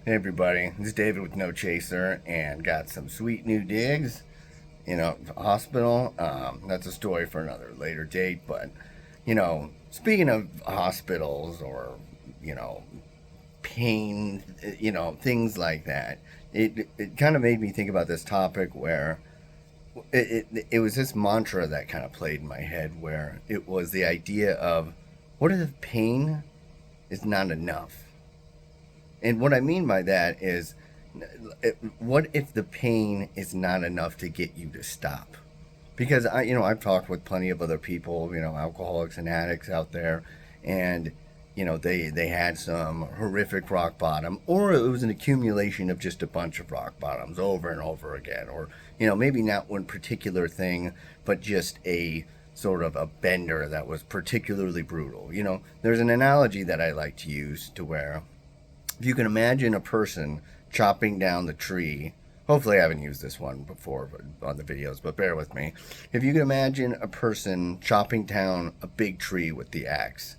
Hey everybody, this is David with No Chaser and got some sweet new digs. Hospital. That's a story for another later date. But speaking of hospitals or you know pain, things like that, it kind of made me think about this topic where it was this mantra that kind of played in my head where it was the idea of what if pain is not enough. And what I mean by that is, what if the pain is not enough to get you to stop? Because I've talked with plenty of other people, alcoholics and addicts out there, and they had some horrific rock bottom, or it was an accumulation of just a bunch of rock bottoms over and over again, or maybe not one particular thing, but just a sort of a bender that was particularly brutal. There's an analogy that I like to use to where if you can imagine a person chopping down the tree, hopefully I haven't used this one before on the videos, but bear with me. If you can imagine a person chopping down a big tree with the axe,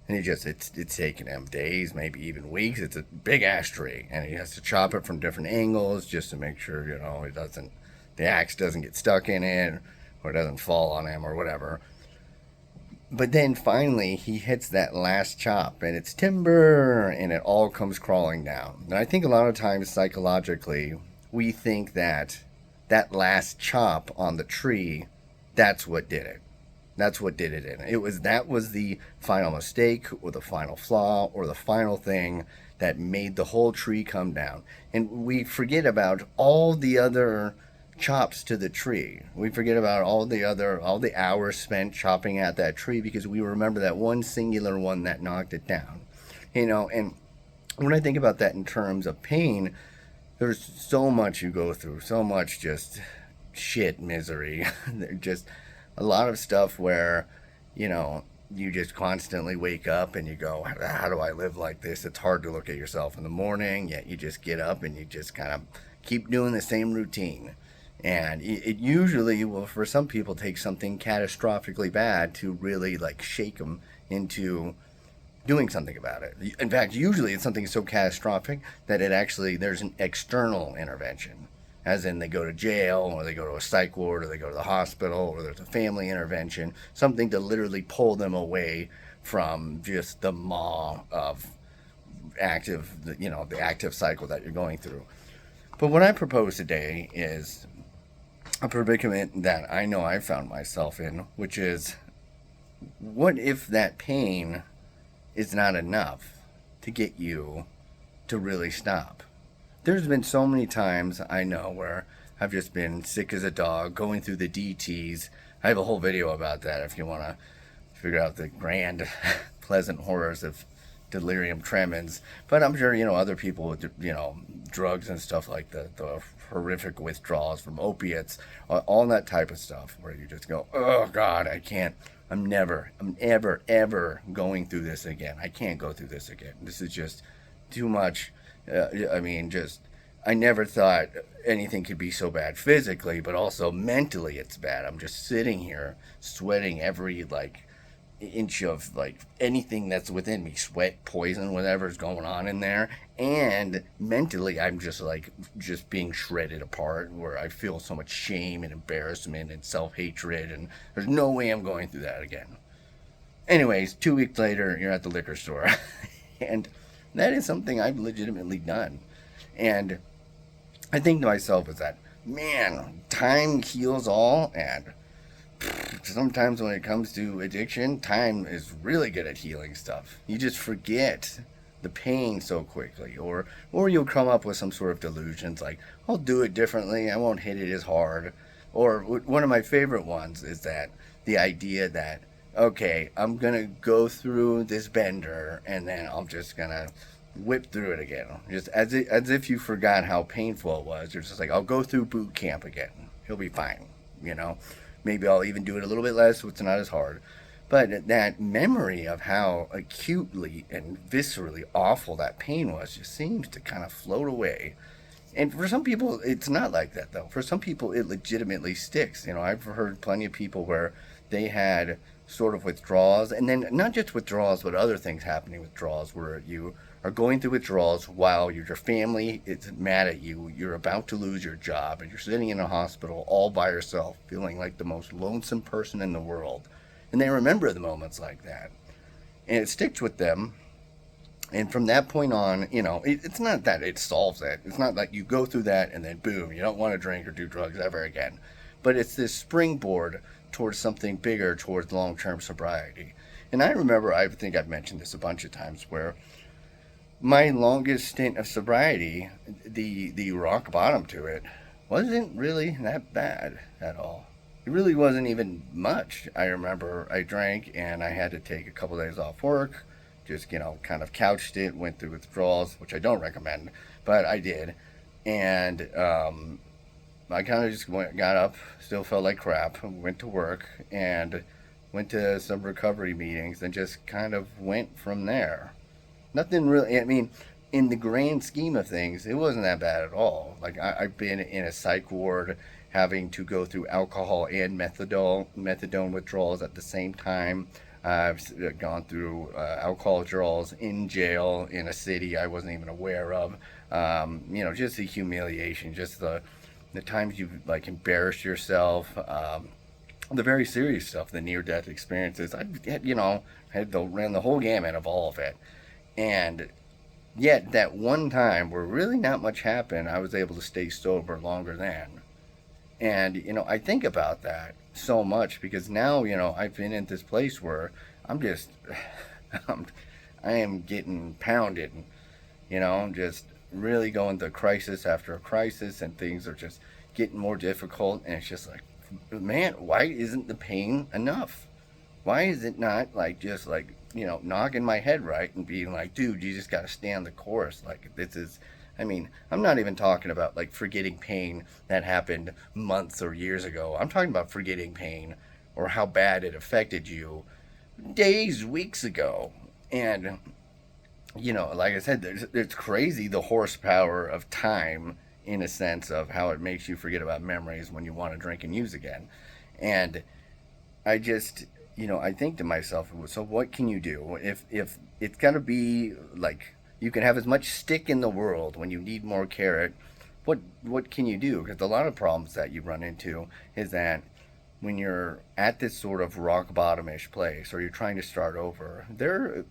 and it's taken him days, maybe even weeks. It's a big ash tree, and he has to chop it from different angles just to make sure the axe doesn't get stuck in it or it doesn't fall on him or whatever. But then finally he hits that last chop and it's timber and it all comes crawling down. And I think a lot of times psychologically we think that that last chop on the tree, that's what did it. That's what did it in. That was the final mistake or the final flaw or the final thing that made the whole tree come down. And we forget about all the other chops to the tree. We forget about all the hours spent chopping at that tree because we remember that one singular one that knocked it down. And when I think about that in terms of pain, there's so much you go through, so much just shit misery. There's just a lot of stuff where, you just constantly wake up and you go, how do I live like this? It's hard to look at yourself in the morning, yet you just get up and you just kind of keep doing the same routine. And it usually will, for some people, take something catastrophically bad to really like shake them into doing something about it. In fact, usually it's something so catastrophic that there's an external intervention, as in they go to jail or they go to a psych ward or they go to the hospital or there's a family intervention, something to literally pull them away from just the maw of the active cycle that you're going through. But what I propose today is a predicament that I know I found myself in, which is, what if that pain is not enough to get you to really stop? There's been so many times I know where I've just been sick as a dog, going through the DTs. I have a whole video about that if you want to figure out the grand, pleasant horrors of delirium tremens. But I'm sure, other people with, drugs and stuff like the horrific withdrawals from opiates, all that type of stuff where you just go, oh God, I'm ever going through this again. I can't go through this again. This is just too much. I never thought anything could be so bad physically, but also mentally it's bad. I'm just sitting here sweating every inch of anything that's within me, sweat, poison, whatever's going on in there. And mentally I'm just being shredded apart, where I feel so much shame and embarrassment and self-hatred, and there's no way I'm going through that again. Anyways, 2 weeks later you're at the liquor store and that is something I've legitimately done. And I think to myself is that, man, time heals all, and sometimes when it comes to addiction, time is really good at healing stuff. You just forget the pain so quickly, or you'll come up with some sort of delusions like, I'll do it differently, I won't hit it as hard. Or one of my favorite ones is that the idea that, okay, I'm gonna go through this bender and then I'm just gonna whip through it again, just as if you forgot how painful it was. You're just like, I'll go through boot camp again, he'll be fine. Maybe I'll even do it a little bit less so it's not as hard. But that memory of how acutely and viscerally awful that pain was just seems to kind of float away. And for some people, it's not like that, though. For some people, it legitimately sticks. I've heard plenty of people where they had sort of withdrawals, and then not just withdrawals, but other things happening withdrawals where you are going through withdrawals while your family is mad at you, you're about to lose your job, and you're sitting in a hospital all by yourself, feeling like the most lonesome person in the world. And they remember the moments like that. And it sticks with them. And from that point on, it's not that it solves it. It's not like you go through that and then boom, you don't want to drink or do drugs ever again. But it's this springboard towards something bigger, towards long-term sobriety. And I remember, I think I've mentioned this a bunch of times, where my longest stint of sobriety, the rock bottom to it, wasn't really that bad at all. It really wasn't even much. I remember I drank and I had to take a couple days off work, just, kind of couched it, went through withdrawals, which I don't recommend, but I did. And I kind of just got up, still felt like crap, went to work, and went to some recovery meetings, and just kind of went from there. Nothing really, I mean, in the grand scheme of things, it wasn't that bad at all. Like, I've been in a psych ward having to go through alcohol and methadone withdrawals at the same time. I've gone through alcohol withdrawals in jail in a city I wasn't even aware of. Just the humiliation, just the times you've like embarrassed yourself, the very serious stuff, the near-death experiences. I ran the whole gamut of all of it. And yet that one time where really not much happened, I was able to stay sober longer than. And, I think about that so much because now, I've been in this place where I'm just, I am getting pounded. I'm just really going through crisis after a crisis, and things are just getting more difficult. And it's just like, man, why isn't the pain enough? Why is it not just knocking my head right and being like, dude, you just got to stay on the course. Like, this is, I'm not even talking about like forgetting pain that happened months or years ago. I'm talking about forgetting pain or how bad it affected you days, weeks ago. And, like I said, it's crazy the horsepower of time in a sense of how it makes you forget about memories when you want to drink and use again. And I just, I think to myself, so what can you do? If it's got to be like, you can have as much stick in the world when you need more carrot. What can you do? Because a lot of problems that you run into is that when you're at this sort of rock bottom-ish place, or you're trying to start over, there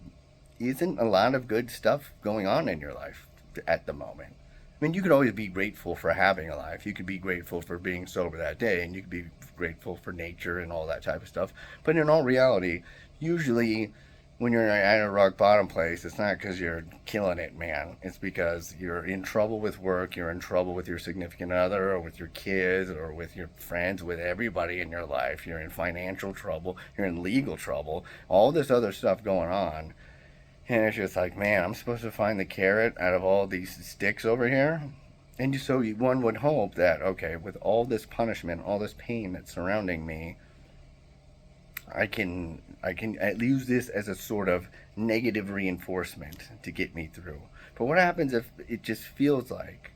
isn't a lot of good stuff going on in your life at the moment. I mean, you could always be grateful for having a life. You could be grateful for being sober that day, and you could be grateful for nature and all that type of stuff. But in all reality, usually when you're at a rock bottom place, it's not because you're killing it, man. It's because you're in trouble with work, you're in trouble with your significant other, or with your kids, or with your friends, with everybody in your life. You're in financial trouble, you're in legal trouble, all this other stuff going on. And it's just like, man, I'm supposed to find the carrot out of all these sticks over here? And so one would hope that, okay, with all this punishment, all this pain that's surrounding me, I can use this as a sort of negative reinforcement to get me through. But what happens if it just feels like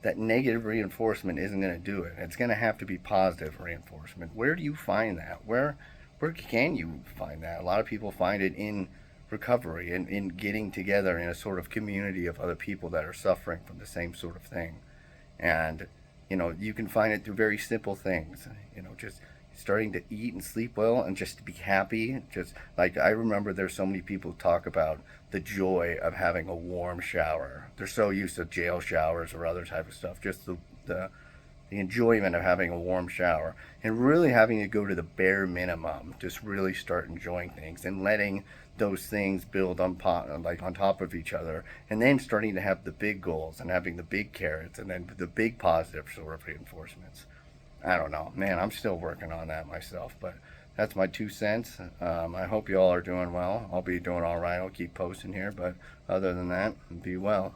that negative reinforcement isn't going to do it? It's going to have to be positive reinforcement. Where do you find that? Where can you find that? A lot of people find it in recovery and in getting together in a sort of community of other people that are suffering from the same sort of thing. And, you can find it through very simple things, just starting to eat and sleep well and just to be happy. Just like, I remember there's so many people talk about the joy of having a warm shower. They're so used to jail showers or other type of stuff. Just the enjoyment of having a warm shower and really having to go to the bare minimum, just really start enjoying things and letting those things build on top of each other, and then starting to have the big goals and having the big carrots and then the big positive sort of reinforcements. I don't know, man, I'm still working on that myself, but that's my 2 cents. I hope you all are doing well. I'll be doing all right. I'll keep posting here, but other than that, be well.